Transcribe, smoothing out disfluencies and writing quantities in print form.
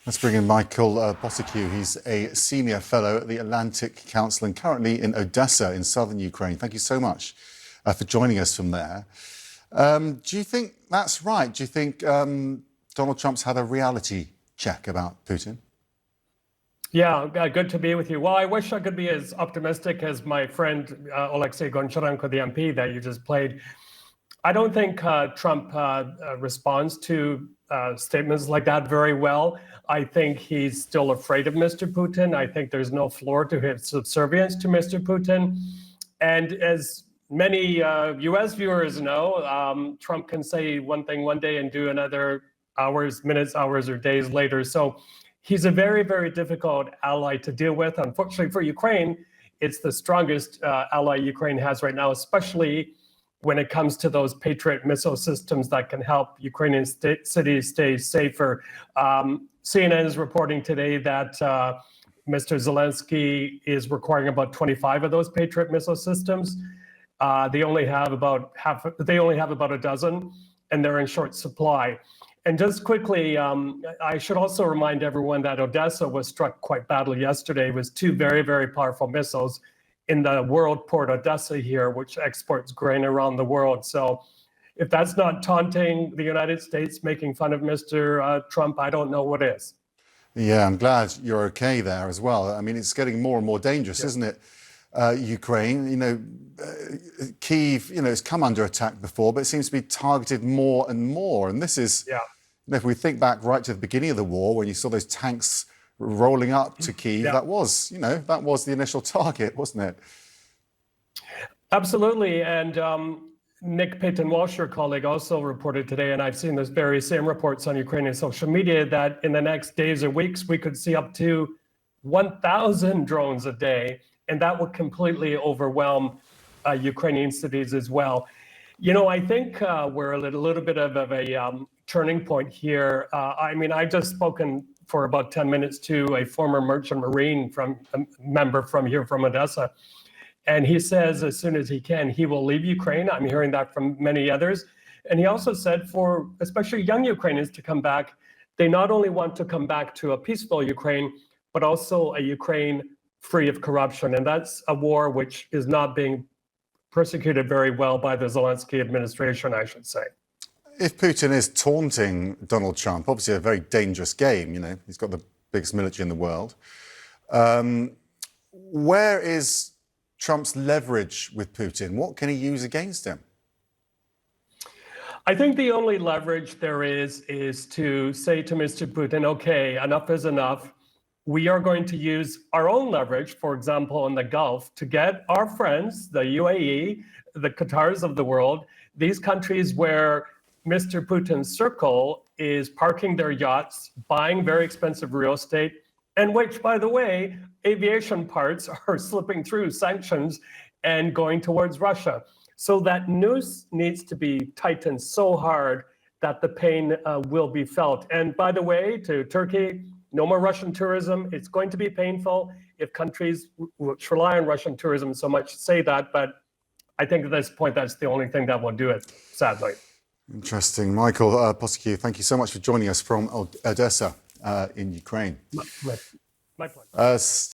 Let's bring in Michael Bociurkiw. He's a senior fellow at the Atlantic Council and currently in Odesa in southern Ukraine. Thank you so much for joining us from there. Do you think that's right? Do you think Donald Trump's had a reality check about Putin? Yeah, good to be with you. Well, I wish I could be as optimistic as my friend Alexei Goncharenko, the MP that you just played. I don't think Trump responds to statements like that very well. I think he's still afraid of Mr. Putin. I think there's no floor to his subservience to Mr. Putin. And as many US viewers know, Trump can say one thing one day and do another minutes, hours, or days later. So he's a very, very difficult ally to deal with. Unfortunately for Ukraine, it's the strongest ally Ukraine has right now, especially when it comes to those Patriot missile systems that can help Ukrainian cities stay safer. CNN is reporting today that Mr. Zelensky is requiring about 25 of those Patriot missile systems. They only have about a dozen, and they're in short supply. And just quickly, I should also remind everyone that Odesa was struck quite badly yesterday with two very, very powerful missiles in the world port Odessa here, which exports grain around the world. So if that's not taunting the United States, making fun of Mr. Trump, I don't know what is. Yeah, I'm glad you're okay there as well. I mean, it's getting more and more dangerous, isn't it? Ukraine, Kyiv, it's come under attack before, but it seems to be targeted more and more. And this is, if we think back right to the beginning of the war, when you saw those tanks rolling up to Kyiv, that was the initial target, wasn't it? Absolutely. And Nick Payton-Walsh, your colleague, also reported today, and I've seen those very same reports on Ukrainian social media, that in the next days or weeks, we could see up to 1,000 drones a day, and that would completely overwhelm Ukrainian cities as well. I think we're at a little bit of a turning point here. I've just spoken for about 10 minutes to a former merchant marine member from Odessa. And he says as soon as he can, he will leave Ukraine. I'm hearing that from many others. And he also said for especially young Ukrainians to come back, they not only want to come back to a peaceful Ukraine, but also a Ukraine free of corruption. And that's a war which is not being persecuted very well by the Zelensky administration, I should say. If Putin is taunting Donald Trump, obviously a very dangerous game, he's got the biggest military in the world. Where is Trump's leverage with Putin? What can he use against him? I think the only leverage there is to say to Mr. Putin, okay, enough is enough. We are going to use our own leverage, for example, in the Gulf, to get our friends, the UAE, the Qatars of the world, these countries where Mr. Putin's circle is parking their yachts, buying very expensive real estate, and which, by the way, aviation parts are slipping through sanctions and going towards Russia. So that noose needs to be tightened so hard that the pain will be felt. And by the way, to Turkey, no more Russian tourism. It's going to be painful if countries which rely on Russian tourism so much say that. But I think at this point, that's the only thing that will do it, sadly. Interesting. Michael Bociurkiw, thank you so much for joining us from Odesa in Ukraine. My pleasure.